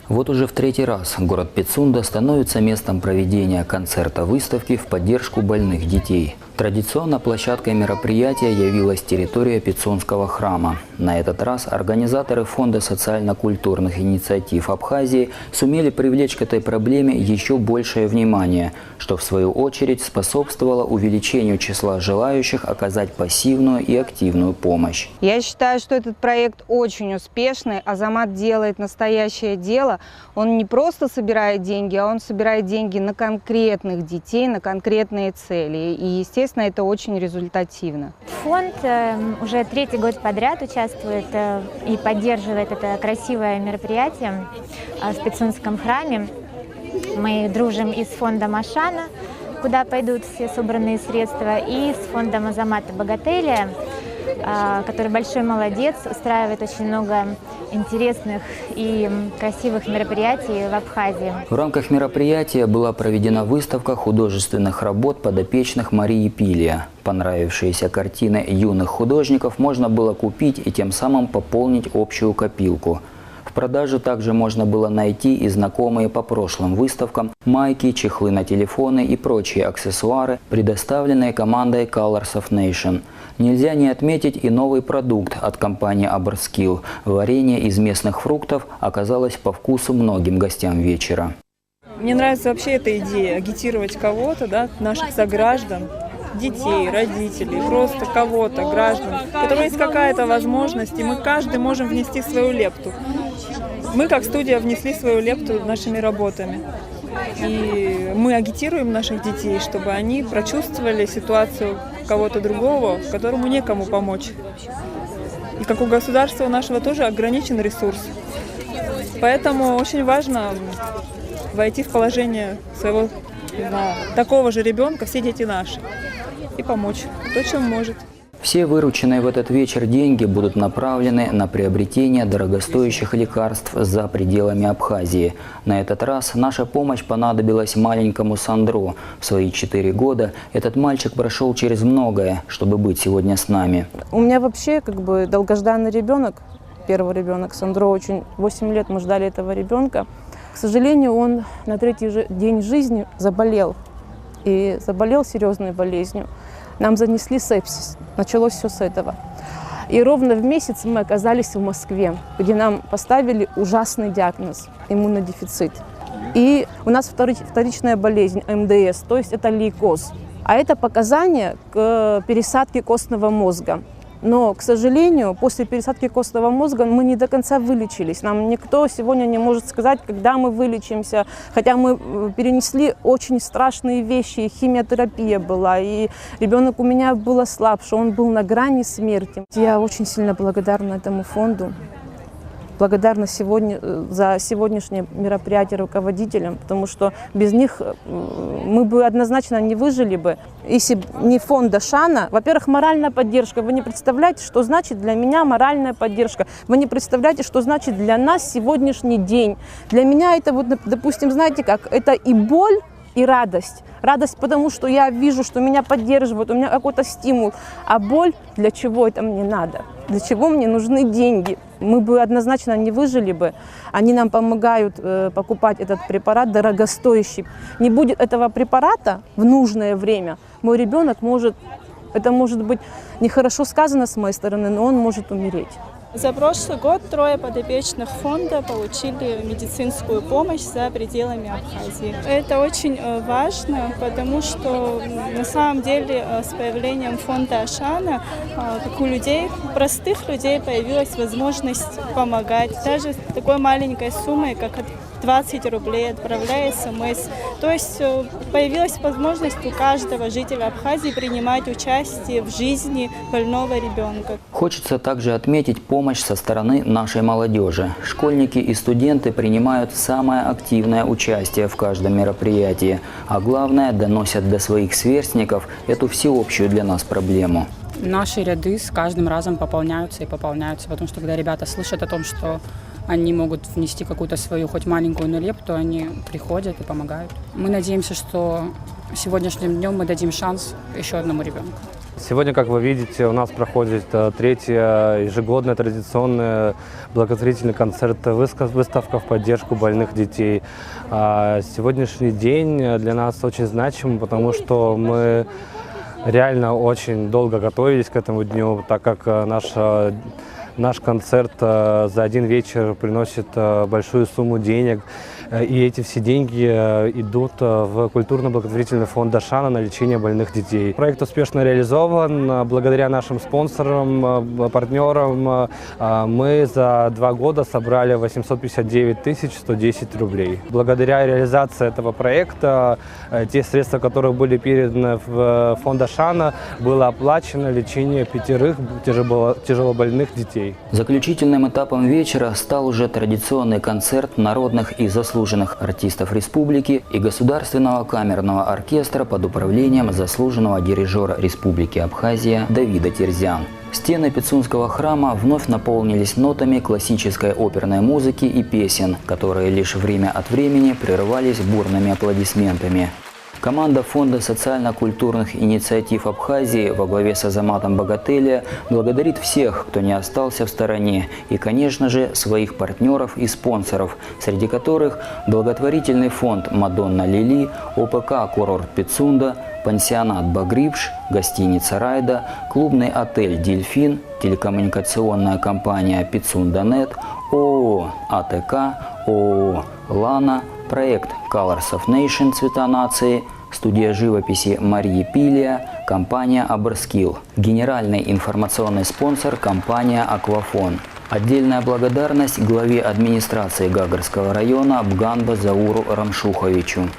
Вот уже в третий раз город Пицунда становится местом проведения концерта-выставки в поддержку больных детей. Традиционно площадкой мероприятия явилась территория Пицунского храма. На этот раз организаторы Фонда социально-культурных инициатив Абхазии сумели привлечь к этой проблеме еще большее внимание, что в свою очередь способствовало увеличению числа желающих оказать пассивную и активную помощь. Я считаю, что этот проект очень успешный. Азамат делает настоящее дело. Он не просто собирает деньги, а он собирает деньги на конкретных детей, на конкретные цели. И, естественно, это очень результативно. Фонд уже третий год подряд участвует и поддерживает это красивое мероприятие в Пицунском храме. Мы дружим и с фондом Ашана, куда пойдут все собранные средства, и с фондом Азамата Богателя, который большой молодец, устраивает очень много интересных и красивых мероприятий в Абхазии. В рамках мероприятия была проведена выставка художественных работ подопечных Марии Пилия. Понравившиеся картины юных художников можно было купить и тем самым пополнить общую копилку. В продаже также можно было найти и знакомые по прошлым выставкам майки, чехлы на телефоны и прочие аксессуары, предоставленные командой Colors of Nation. Нельзя не отметить и новый продукт от компании Aberskill. Варенье из местных фруктов оказалось по вкусу многим гостям вечера. Мне нравится вообще эта идея – агитировать кого-то, да, наших сограждан, детей, родителей, просто кого-то, граждан, у которых есть какая-то возможность, и мы каждый можем внести свою лепту. Мы, как студия, внесли свою лепту нашими работами. И мы агитируем наших детей, чтобы они прочувствовали ситуацию кого-то другого, которому некому помочь. И как у государства нашего тоже ограничен ресурс. Поэтому очень важно войти в положение своего такого же ребенка, все дети наши, и помочь, кто чем может. Все вырученные в этот вечер деньги будут направлены на приобретение дорогостоящих лекарств за пределами Абхазии. На этот раз наша помощь понадобилась маленькому Сандро. В свои 4 года этот мальчик прошел через многое, чтобы быть сегодня с нами. У меня вообще долгожданный ребенок, первый ребенок Сандро, 8 лет мы ждали этого ребенка. К сожалению, он на 3-й день жизни заболел. И заболел серьезной болезнью. Нам занесли сепсис. Началось все с этого. И ровно в месяц мы оказались в Москве, где нам поставили ужасный диагноз – иммунодефицит. И у нас вторичная болезнь МДС, то есть это лейкоз. А это показания к пересадке костного мозга. Но, к сожалению, после пересадки костного мозга мы не до конца вылечились. Нам никто сегодня не может сказать, когда мы вылечимся. Хотя мы перенесли очень страшные вещи, химиотерапия была, и ребенок у меня был ослабший, он был на грани смерти. Я очень сильно благодарна этому фонду. Благодарна за сегодняшнее мероприятие руководителям, потому что без них мы бы однозначно не выжили бы. Если бы не фонд Ашана, во-первых, моральная поддержка. Вы не представляете, что значит для меня моральная поддержка. Вы не представляете, что значит для нас сегодняшний день. Для меня это, допустим, знаете как, это и боль, и радость. Радость, потому что я вижу, что меня поддерживают, у меня какой-то стимул. А боль, для чего это мне надо? Для чего мне нужны деньги? Мы бы однозначно не выжили бы. Они нам помогают покупать этот препарат дорогостоящий. Не будет этого препарата в нужное время, мой ребенок может, это может быть нехорошо сказано с моей стороны, но он может умереть. За прошлый год 3 подопечных фонда получили медицинскую помощь за пределами Абхазии. Это очень важно, потому что на самом деле с появлением фонда Ашана, как у людей, простых людей, появилась возможность помогать. Даже такой маленькой суммой, как 20 рублей, отправляя СМС. То есть появилась возможность у каждого жителя Абхазии принимать участие в жизни больного ребенка. Хочется также отметить помощь со стороны нашей молодежи. Школьники и студенты принимают самое активное участие в каждом мероприятии, а главное, доносят до своих сверстников эту всеобщую для нас проблему. Наши ряды с каждым разом пополняются и пополняются, потому что когда ребята слышат о том, что они могут внести какую-то свою, хоть маленькую, но лепту, они приходят и помогают. Мы надеемся, что сегодняшним днем мы дадим шанс еще одному ребенку. Сегодня, как вы видите, у нас проходит третья ежегодная традиционная благотворительный концерт, выставка в поддержку больных детей. Сегодняшний день для нас очень значим, потому что мы реально очень долго готовились к этому дню, так как наш концерт за один вечер приносит большую сумму денег. И эти все деньги идут в культурно-благотворительный фонд Ашана на лечение больных детей. Проект успешно реализован. Благодаря нашим спонсорам, партнерам мы за 2 года собрали 859 110 рублей. Благодаря реализации этого проекта те средства, которые были переданы в фонд Ашана, было оплачено лечение 5 тяжелобольных детей. Заключительным этапом вечера стал уже традиционный концерт народных и заслуженных артистов республики и Государственного камерного оркестра под управлением заслуженного дирижера Республики Абхазия Давида Терзян. Стены Пицунского храма вновь наполнились нотами классической оперной музыки и песен, которые лишь время от времени прерывались бурными аплодисментами. Команда Фонда социально-культурных инициатив Абхазии во главе с Азаматом Богателя благодарит всех, кто не остался в стороне, и, конечно же, своих партнеров и спонсоров, среди которых благотворительный фонд «Мадонна Лили», ОПК «Курорт Пицунда», пансионат «Багрипш», гостиница «Райда», клубный отель «Дельфин», телекоммуникационная компания «Пицунда.нет», ООО «АТК», ООО «Лана», проект Colors of Nation «Цвета нации», студия живописи Мария Пилия, компания Абрскилл, генеральный информационный спонсор компания Аквафон. Отдельная благодарность главе администрации Гагарского района Абганба Зауру Рамшуховичу.